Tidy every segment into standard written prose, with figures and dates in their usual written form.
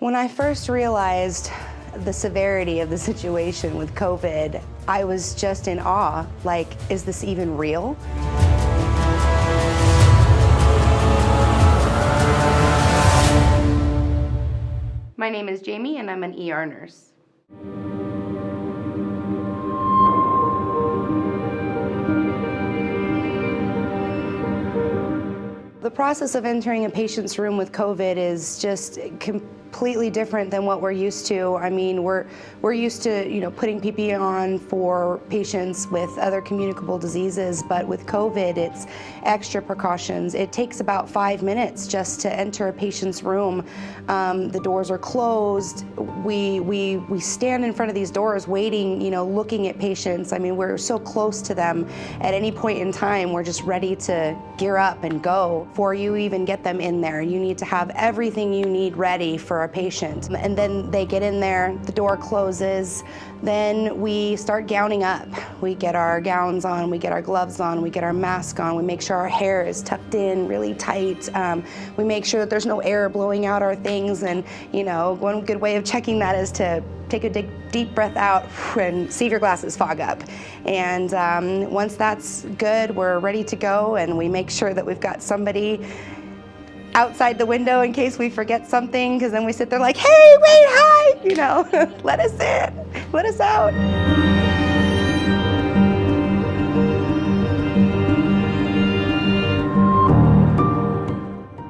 When I first realized the severity of the situation with COVID, I was just in awe. Like, is this even real? My name is Jamie and I'm an ER nurse. The process of entering a patient's room with COVID is just completely different than what we're used to. I mean, we're used to, putting PPE on for patients with other communicable diseases, but with COVID, it's extra precautions. It takes about 5 minutes just to enter a patient's room. The doors are closed. We stand in front of these doors waiting, looking at patients. I mean, we're so close to them. At any point in time, we're just ready to gear up and go. Before you even get them in there, you need to have everything you need ready for a patient. And then they get in there, the door closes, then we start gowning up. We get our gowns on, we get our gloves on, we get our mask on, we make sure our hair is tucked in really tight. We make sure that there's no air blowing out our things, and one good way of checking that is to take a deep breath out and see if your glasses fog up. And once that's good, we're ready to go, and we make sure that we've got somebody outside the window in case we forget something, because then we sit there like, hey, wait, hi, let us in, let us out.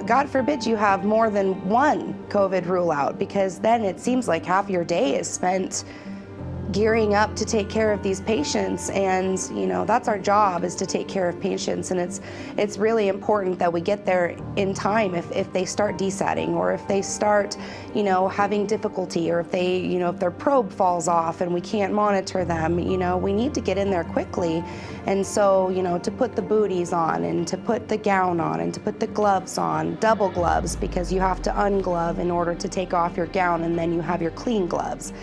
God forbid you have more than one COVID rule out, because then it seems like half your day is spent gearing up to take care of these patients, and that's our job, is to take care of patients. And it's really important that we get there in time if they start desatting, or if they start having difficulty, or if they if their probe falls off and we can't monitor them. We need to get in there quickly. And so to put the booties on, and to put the gown on, and to put the gloves on, double gloves, because you have to unglove in order to take off your gown, and then you have your clean gloves.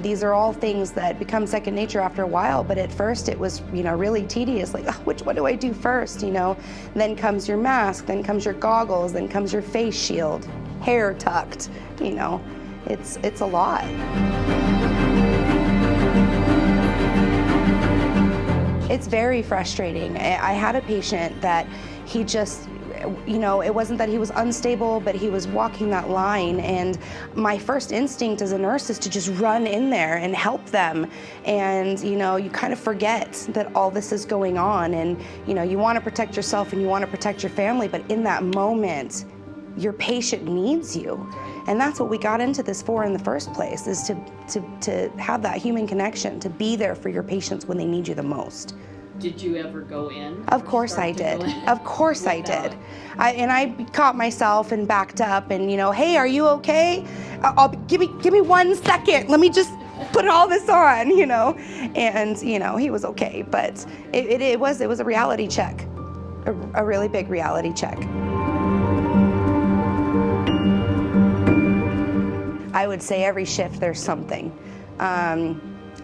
These are all things that become second nature after a while, but at first it was, really tedious. Like, which one do I do first? Then comes your mask, then comes your goggles, then comes your face shield, hair tucked. It's a lot. It's very frustrating. I had a patient that he just, it wasn't that he was unstable, but he was walking that line, and my first instinct as a nurse is to just run in there and help them. And you kind of forget that all this is going on, and you want to protect yourself and you want to protect your family, but in that moment, your patient needs you. And that's what we got into this for in the first place, is to have that human connection, to be there for your patients when they need you the most. Did you ever go in? Of course I did. Of course I did. I caught myself and backed up, and hey, are you okay? Give me 1 second. Let me just put all this on, And he was okay, but it was a reality check, a really big reality check. I would say every shift there's something.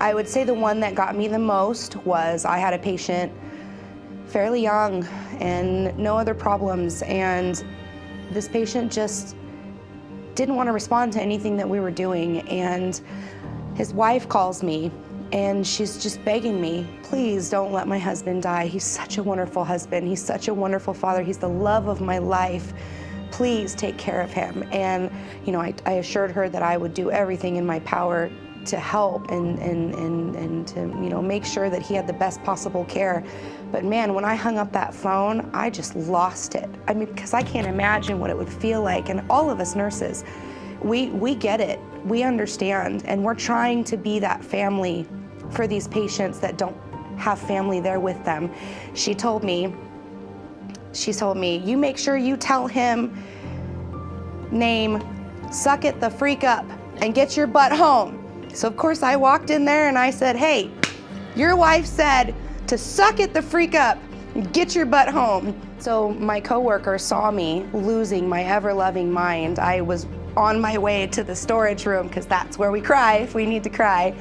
I would say the one that got me the most was, I had a patient fairly young and no other problems, and this patient just didn't want to respond to anything that we were doing. And his wife calls me and she's just begging me, please don't let my husband die. He's such a wonderful husband. He's such a wonderful father. He's the love of my life. Please take care of him. And I assured her that I would do everything in my power to help and to make sure that he had the best possible care. But man, when I hung up that phone, I just lost it. I mean, because I can't imagine what it would feel like. And all of us nurses, we get it, we understand, and we're trying to be that family for these patients that don't have family there with them. She told me, you make sure you tell him, name, suck it the freak up and get your butt home. So of course I walked in there and I said, hey, your wife said to suck it the freak up and get your butt home. So my coworker saw me losing my ever-loving mind. I was on my way to the storage room, because that's where we cry if we need to cry.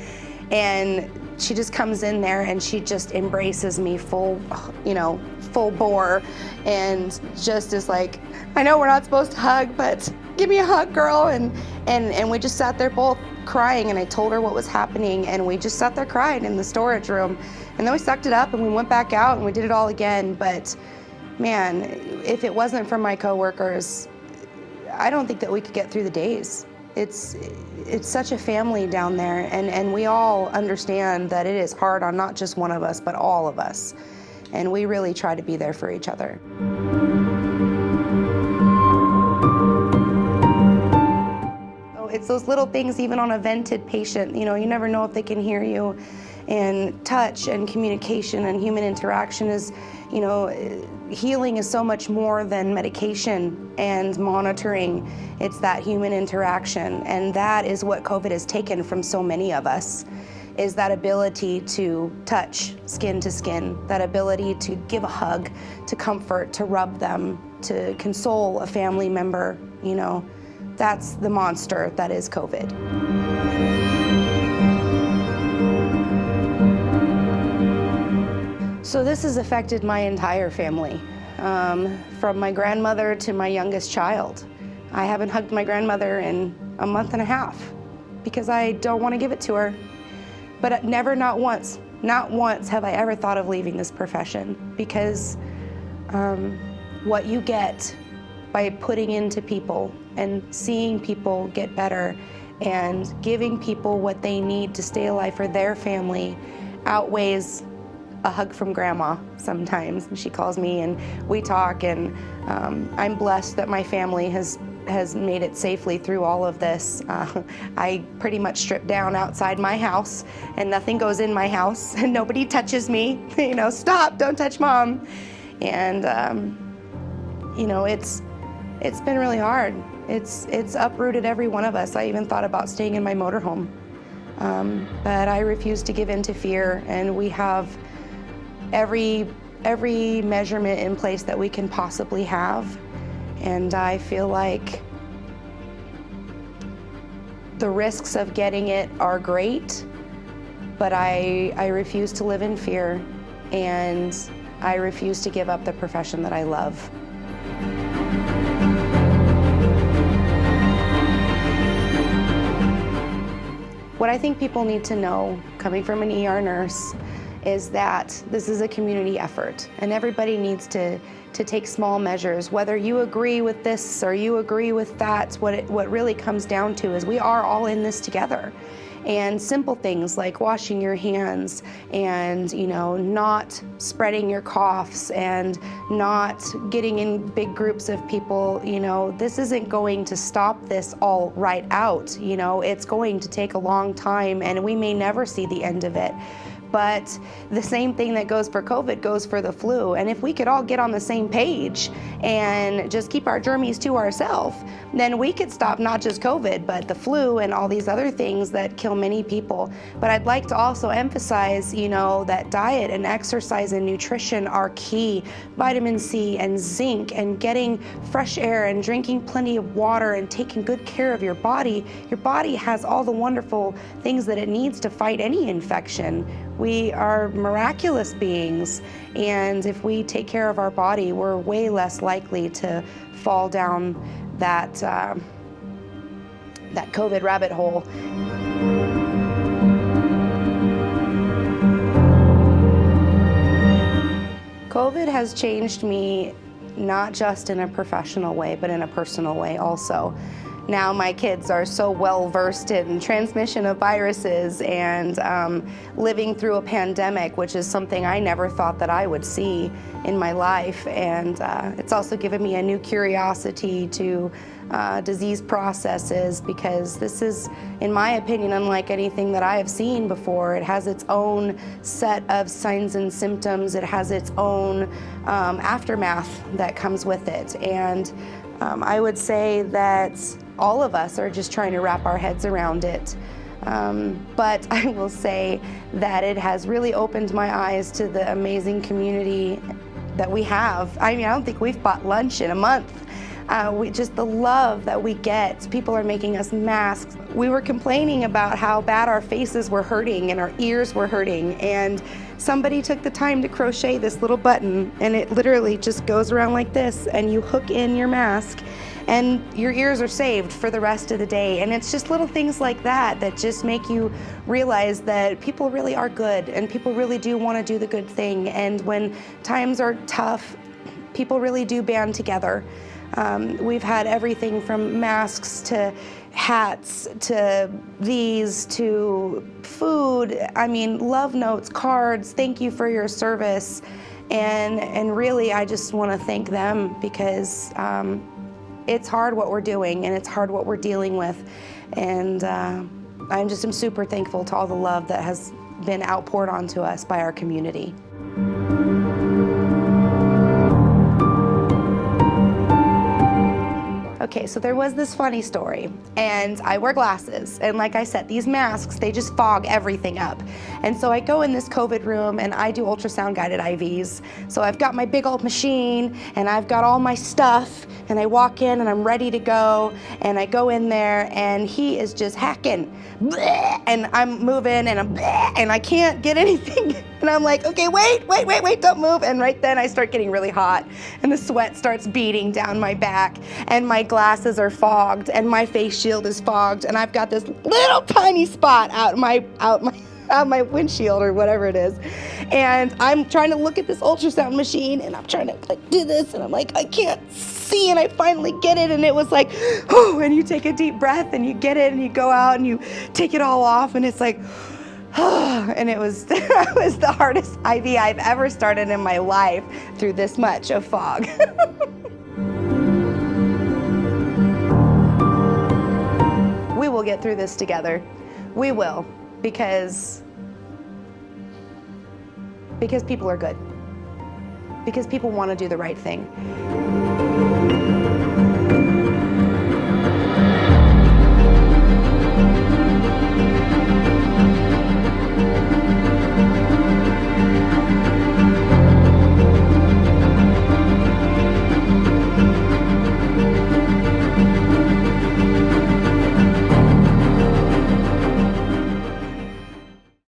And she just comes in there and she just embraces me full bore, and just is like, I know we're not supposed to hug, but give me a hug, girl. And we just sat there both crying, and I told her what was happening, and we just sat there crying in the storage room. And then we sucked it up and we went back out and we did it all again. But man, if it wasn't for my coworkers, I don't think that we could get through the days. It's such a family down there, and we all understand that it is hard on not just one of us, but all of us. And we really try to be there for each other. It's those little things, even on a vented patient, you never know if they can hear you. And touch and communication and human interaction is, healing is so much more than medication and monitoring. It's that human interaction. And that is what COVID has taken from so many of us, is that ability to touch skin to skin, that ability to give a hug, to comfort, to rub them, to console a family member. That's the monster that is COVID. So this has affected my entire family, from my grandmother to my youngest child. I haven't hugged my grandmother in a month and a half because I don't want to give it to her. But not once have I ever thought of leaving this profession, because what you get by putting into people and seeing people get better and giving people what they need to stay alive for their family outweighs a hug from grandma sometimes. She calls me and we talk, and I'm blessed that my family has made it safely through all of this. I pretty much strip down outside my house and nothing goes in my house and nobody touches me. Stop, don't touch mom. And it's been really hard. It's uprooted every one of us. I even thought about staying in my motorhome. But I refuse to give in to fear, and we have every measurement in place that we can possibly have. And I feel like the risks of getting it are great, but I refuse to live in fear, and I refuse to give up the profession that I love. What I think people need to know, coming from an ER nurse, is that this is a community effort, and everybody needs to take small measures. Whether you agree with this or you agree with that, what really comes down to is we are all in this together. And simple things like washing your hands and, not spreading your coughs and not getting in big groups of people, this isn't going to stop this all right out. It's going to take a long time, and we may never see the end of it. But the same thing that goes for COVID goes for the flu. And if we could all get on the same page and just keep our germies to ourselves, then we could stop not just COVID, but the flu and all these other things that kill many people. But I'd like to also emphasize, that diet and exercise and nutrition are key. Vitamin C and zinc and getting fresh air and drinking plenty of water and taking good care of your body. Your body has all the wonderful things that it needs to fight any infection. We are miraculous beings, and if we take care of our body, we're way less likely to fall down that COVID rabbit hole. COVID has changed me, not just in a professional way, but in a personal way also. Now my kids are so well versed in transmission of viruses and living through a pandemic, which is something I never thought that I would see in my life. And it's also given me a new curiosity to disease processes, because this is, in my opinion, unlike anything that I have seen before. It has its own set of signs and symptoms. It has its own aftermath that comes with it. And I would say that all of us are just trying to wrap our heads around it. But I will say that it has really opened my eyes to the amazing community that we have. I don't think we've bought lunch in a month. Just the love that we get. People are making us masks. We were complaining about how bad our faces were hurting and our ears were hurting, and somebody took the time to crochet this little button, and it literally just goes around like this, and you hook in your mask, and your ears are saved for the rest of the day. And it's just little things like that that just make you realize that people really are good and people really do want to do the good thing. And when times are tough, people really do band together. We've had everything from masks to hats to these to food. I mean, love notes, cards, thank you for your service. And really, I just want to thank them because it's hard what we're doing and it's hard what we're dealing with. And I'm super thankful to all the love that has been outpoured onto us by our community. Okay, so there was this funny story, and I wear glasses, and like I said, these masks, they just fog everything up. And so I go in this COVID room and I do ultrasound guided IVs. So I've got my big old machine and I've got all my stuff, and I walk in and I'm ready to go, and I go in there and he is just hacking. Bleh, and I'm moving and and I can't get anything. And I'm like, okay, wait, don't move. And right then I start getting really hot and the sweat starts beating down my back and my glasses are fogged and my face shield is fogged and I've got this little tiny spot out my windshield or whatever it is. And I'm trying to look at this ultrasound machine and I'm trying to like do this and I'm like, I can't see, and I finally get it, and it was like, oh, and you take a deep breath and you get it and you go out and you take it all off and it's like, and it was the hardest IV I've ever started in my life through this much of fog. We will get through this together. We will, because people are good. Because people want to do the right thing.